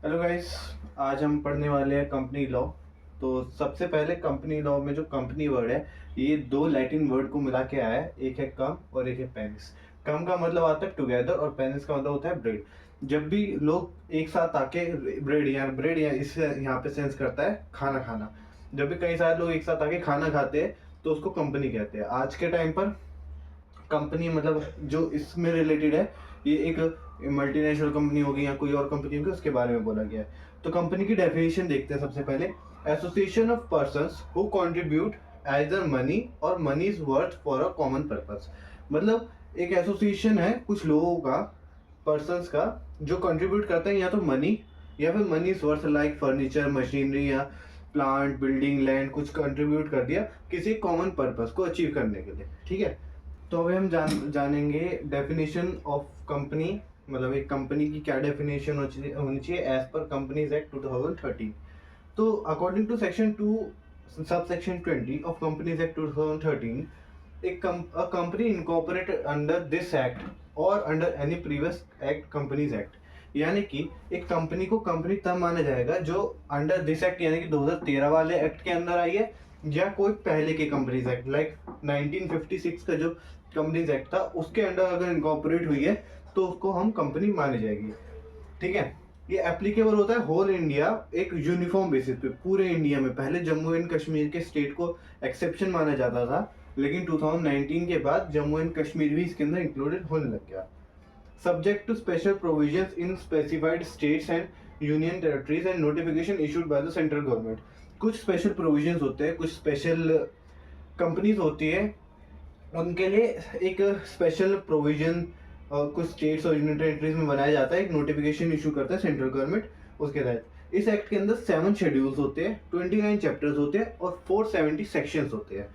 Hello guys. आज हम पढ़ने वाले हैं कंपनी लॉ। तो सबसे पहले कंपनी लॉ में जो कंपनी वर्ड है ये दो लैटिन वर्ड को मिला के आया है, एक है कम और एक है पेनिस। कम का मतलब आता है टुगेदर और पेनिस का मतलब होता है ब्रेड। जब भी लोग एक साथ आके ब्रेड या इससे यहाँ पे सेंस करता है खाना खाना। जब भी कई सारे लोग एक साथ आके खाना खाते हैं तो उसको कंपनी कहते हैं। आज के टाइम पर कंपनी मतलब जो इसमें रिलेटेड है ये एक मल्टीनेशनल कंपनी होगी या कोई और कंपनी होगी, उसके बारे में बोला गया है। तो कंपनी की डेफिनेशन देखते हैं सबसे पहले। Association of persons who contribute either money और money is worth for a common purpose. मतलब एक एसोसिएशन है कुछ लोगों का, पर्संस का, जो कंट्रीब्यूट करते हैं या तो मनी या फिर money is worth like furniture, machinery या प्लांट, बिल्डिंग, लैंड, कुछ कंट्रीब्यूट कर दिया किसी कॉमन पर्पस को अचीव करने के लिए। ठीक है, तो अभी हम जानेंगे डेफिनेशन ऑफ कंपनी। मतलब एक कंपनी की क्या डेफिनेशन होनी चाहिए एज पर कंपनीज एक्ट 2013। तो according to section 2 subsection 20 of companies act 2013, a company incorporated under this act or under any previous act companies act। यानी कि एक कंपनी को कंपनी तब माना जाएगा जो अंडर दिस एक्ट यानी कि 2013 वाले एक्ट के अंदर आई है, या कोई पहले के कंपनीज एक्ट लाइक 1956 का जो कंपनीज एक्ट था उसके अंडर अगर इनकॉर्पोरेट हुई है तो उसको हम कंपनी मानी जाएगी। ठीक है, ये एप्लीकेबल होता है होल इंडिया, एक यूनिफॉर्म बेसिस पे पूरे इंडिया में। पहले जम्मू एंड कश्मीर के स्टेट को एक्सेप्शन माना जाता था, लेकिन 2019 के बाद जम्मू एंड कश्मीर भी इसके अंदर इंक्लूडेड होने लग गया। Subject to special provisions in specified states and union territories and notification issued by the central government. कुछ स्पेशल प्रोविजंस होते हैं, कुछ स्पेशल कंपनीज होती है, उनके लिए एक स्पेशल प्रोविजन कुछ स्टेट्स और यूनियन टेरिटरीज में बनाया जाता है, एक नोटिफिकेशन इशू करता है सेंट्रल गवर्नमेंट। उसके तहत इस एक्ट के अंदर 7 शेड्यूल्स होते हैं, 29 चैप्टर्स होते हैं और 470 सेक्शंस होते हैं।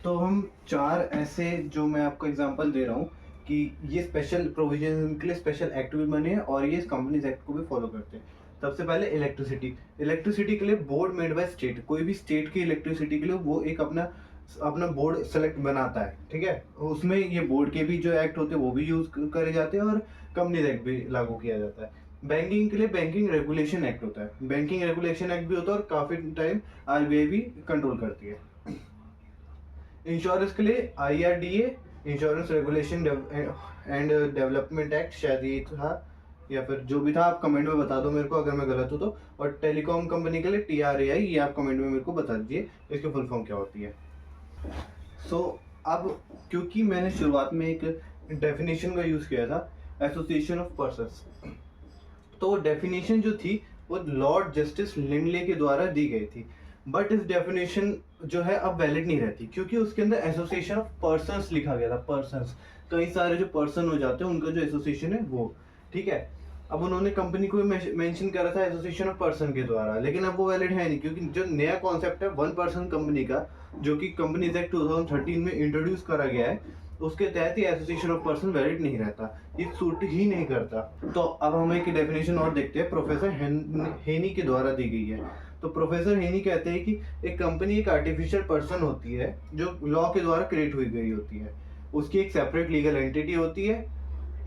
तो हम 4 ऐसे जो मैं आपको एग्जांपल दे रहा हूँ कि ये स्पेशल प्रोविजन के लिए स्पेशल एक्ट भी बने हैं और ये इस कंपनीज एक्ट को भी फॉलो करते हैं। सबसे पहले इलेक्ट्रिसिटी। इलेक्ट्रिसिटी के लिए बोर्ड मेड बाय स्टेट, कोई भी स्टेट की इलेक्ट्रिसिटी के लिए वो एक अपना अपना बोर्ड सेलेक्ट बनाता है। ठीक है, उसमें ये बोर्ड के भी जो एक्ट होते हैं वो भी यूज करे जाते हैं और कंपनीज एक्ट भी लागू किया जाता है। बैंकिंग के लिए बैंकिंग रेगुलेशन एक्ट होता है, बैंकिंग रेगुलेशन एक्ट भी होता है और काफी टाइम आरबीआई भी कंट्रोल करती है। इंश्योरेंस के लिए IRDA, insurance regulation and development act, शायद ये था या फिर जो भी था, आप कमेंट में बता दो मेरे को अगर मैं गलत हूँ तो। और टेलीकॉम कंपनी के लिए TRAI, ये आप कमेंट में मेरे को बता दीजिए इसकी फुल फॉर्म क्या होती है। सो अब क्योंकि मैंने शुरुआत में एक डेफिनेशन का यूज किया था, एसोसिएशन ऑफ पर्संस, तो डेफिनेशन जो थी वो लॉर्ड जस्टिस लिंडले के द्वारा दी गई थी। बट इस डेफिनेशन जो है अब वैलिड नहीं रहती क्योंकि उसके अंदर एसोसिएशन ऑफ पर्संस लिखा गया था। पर्संस, कई सारे जो पर्सन हो जाते हैं उनका जो एसोसिएशन है वो। ठीक है, अब उन्होंने कंपनी को मेंशन करा था एसोसिएशन ऑफ पर्सन के द्वारा, लेकिन अब वो वैलिड है नहीं क्योंकि जो नया कॉन्सेप्ट है वन पर्सन कंपनी का, जो कि कंपनीज एक्ट 2013 में इंट्रोड्यूस करा गया है, उसके तहत ही एसोसिएशन ऑफ पर्सन वैलिड नहीं रहता, ये सूट ही नहीं करता। तो अब हम एक डेफिनेशन और देखते हैं, प्रोफेसर हेनी के द्वारा दी गई है। तो प्रोफेसर हेनी कहते हैं कि एक कंपनी एक आर्टिफिशियल पर्सन होती है जो लॉ के द्वारा क्रिएट हुई गई होती है, उसकी एक सेपरेट लीगल एंटिटी होती है,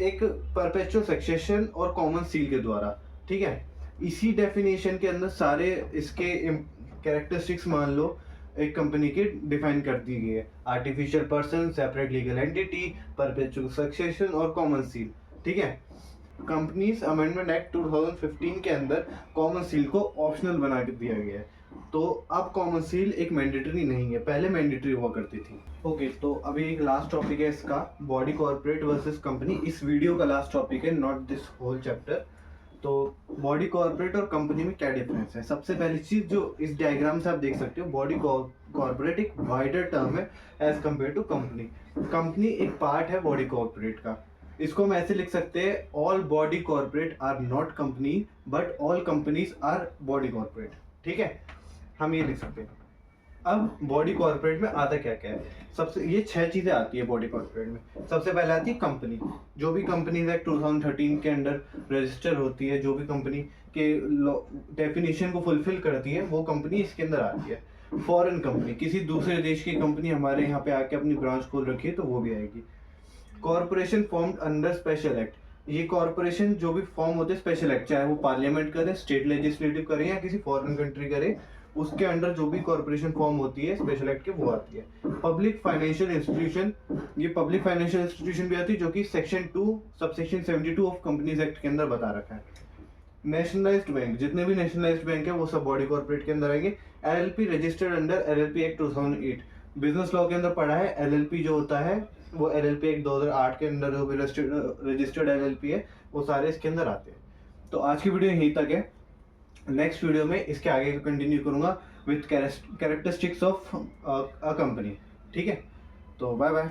एक परपेचुअल सक्सेशन और कॉमन सील के द्वारा। ठीक है, इसी डेफिनेशन के अंदर सारे इसके कैरेक्टरिस्टिक्स मान लो एक कंपनी की डिफाइन कर दी गई है, artificial person, separate legal entity, perpetual succession और कॉमन सील। ठीक है, कंपनीज अमेंडमेंट एक्ट 2015 के अंदर कॉमन सील को ऑप्शनल बना के दिया गया है। तो अब कॉमन सील एक मैंडेटरी नहीं है, पहले मैंडेटरी हुआ करती थी। ओके, तो अभी एक लास्ट टॉपिक है इसका, बॉडी कॉर्पोरेट वर्सेस कंपनी। इस वीडियो का लास्ट टॉपिक है, नॉट दिस होल चैप्टर। तो बॉडी कॉर्पोरेट और कंपनी में क्या डिफरेंस है? सबसे पहली चीज जो इस डायग्राम से आप देख सकते हो, बॉडी कॉर्पोरेट एक वाइडर टर्म है as compared to company. Company एक पार्ट है बॉडी कॉर्पोरेट का। इसको हम ऐसे लिख सकते हैं, all body corporate are not company but all companies are body corporate. ठीक है, हम ये लिख सकते हैं। अब बॉडी कॉर्पोरेट में आता क्या क्या है? सबसे ये 6 चीजें आती है बॉडी कॉर्पोरेट में। सबसे पहले आती है कंपनी, जो भी कंपनीज एक्ट 2013 के अंडर रजिस्टर होती है, जो भी कंपनी के डेफिनेशन को फुलफिल करती है वो कंपनी इसके अंदर आती है। फॉरेन कंपनी, किसी दूसरे देश की कंपनी हमारे यहाँ पे आके अपनी ब्रांच खोल रखी है तो वो भी आएगी। Corporation formed under special act, ये कॉरपोरेशन जो भी फॉर्म होते हैं स्पेशल एक्ट, चाहे वो पार्लियामेंट करे, स्टेट लेजिस्लेटिव करे या किसी फॉरेन कंट्री करे, उसके अंडर जो भी कॉरपोरेशन फॉर्म होती है स्पेशल एक्ट के, वो आती है। पब्लिक फाइनेंशियल इंस्टीट्यूशन, ये पब्लिक फाइनेंशियल इंस्टीट्यूशन भी आती है, जो कि section 2 subsection 72 of companies act के अंदर बता रखा है। नेशनलाइज्ड बैंक, जितने भी नेशनलाइज्ड बैंक है वो सब बॉडी कॉर्पोरेट के अंदर आएंगे। LLP registered under LLP act 2008, business law के अंदर पढ़ा है। एलएलपी जो होता है वो एलएलपी एक्ट 2008 के अंदर जो भी रजिस्टर्ड एलएलपी है वो सारे इसके अंदर आते हैं। तो आज की वीडियो यहीं तक है। नेक्स्ट वीडियो में इसके आगे कंटिन्यू करूंगा with characteristics of a company. ठीक है, तो बाय बाय।